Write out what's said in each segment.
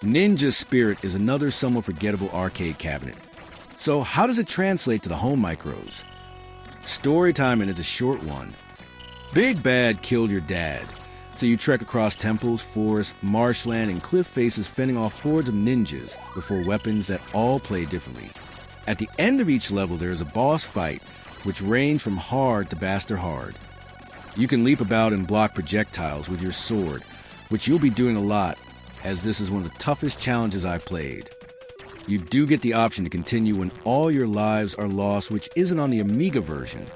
Ninja Spirit is another somewhat forgettable arcade cabinet. So how does it translate to the home micros? Story time, and it's a short one. Big Bad killed your dad, so you trek across temples, forests, marshland, and cliff faces fending off hordes of ninjas before weapons that all play differently. At the end of each level, there is a boss fight, which range from hard to bastard hard. You can leap about and block projectiles with your sword, which you'll be doing a lot, as this is one of the toughest challenges I've played. You do get the option to continue when all your lives are lost, which isn't on the Amiga version.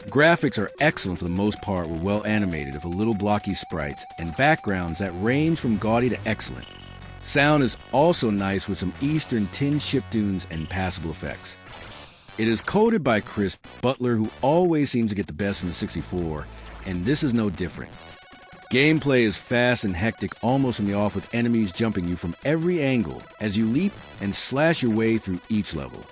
Graphics are excellent for the most part, with well animated, if a little blocky sprites, and backgrounds that range from gaudy to excellent. Sound is also nice with some Eastern tin chiptunes and passable effects. It is coded by Chris Butler, who always seems to get the best from the 64, and this is no different. Gameplay is fast and hectic almost from the off, with enemies jumping you from every angle as you leap and slash your way through each level.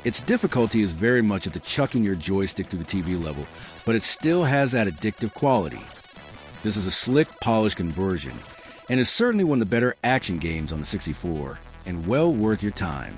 Its difficulty is very much at the chucking your joystick through the TV level, but it still has that addictive quality. This is a slick, polished conversion, and is certainly one of the better action games on the 64, and well worth your time.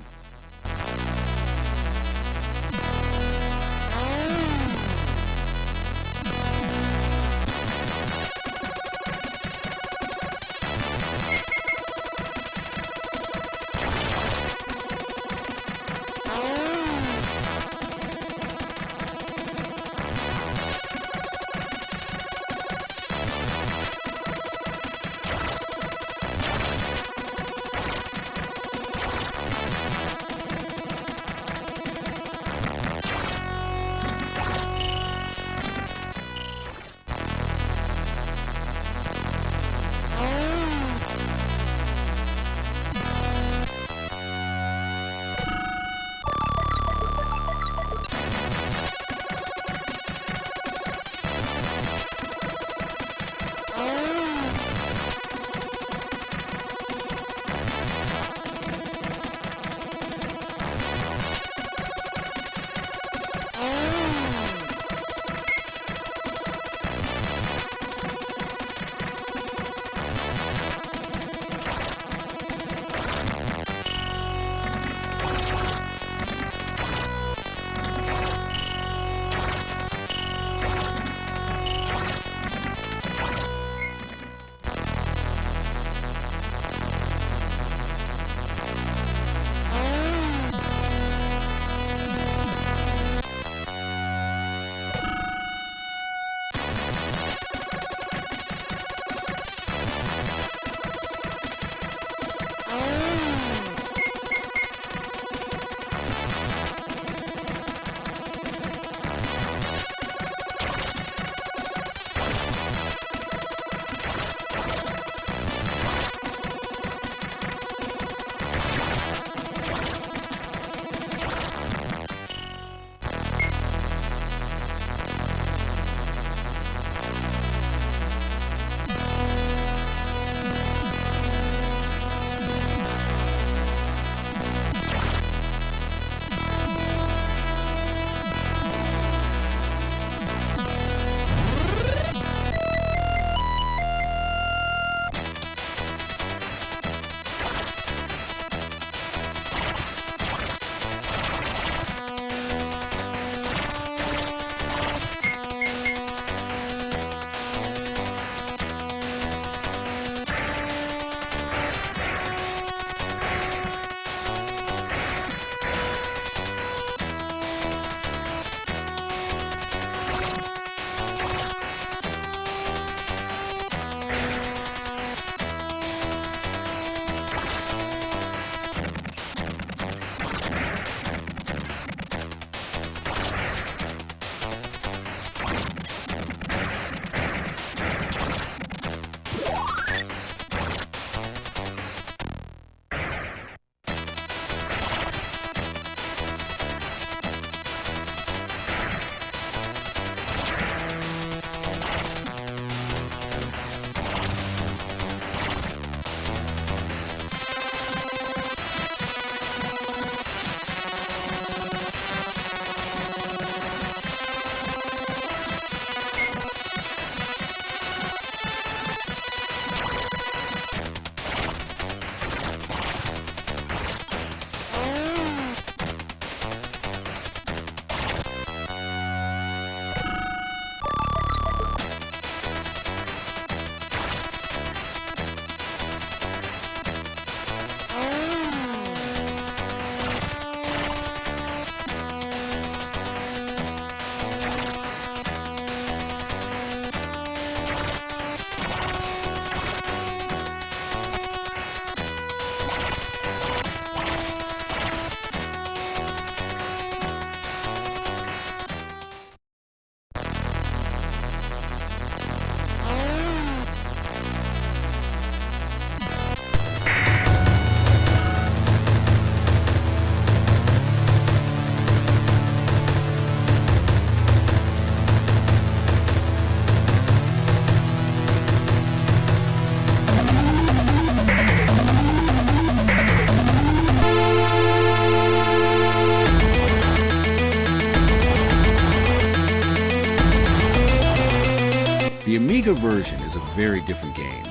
very different game.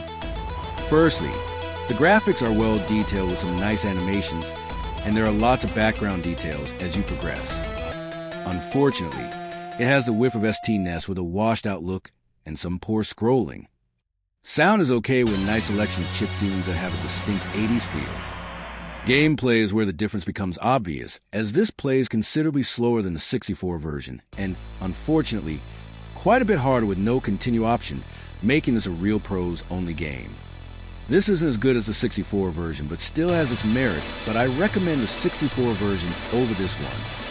Firstly, the graphics are well detailed with some nice animations, and there are lots of background details as you progress. Unfortunately, it has the whiff of ST-ness with a washed-out look and some poor scrolling. Sound is okay with a nice selection of chiptunes that have a distinct 80s feel. Gameplay is where the difference becomes obvious, as this plays considerably slower than the 64 version, and, unfortunately, quite a bit harder with no continue option, making this a real pros-only game. This isn't as good as the 64 version, but still has its merits, but I recommend the 64 version over this one.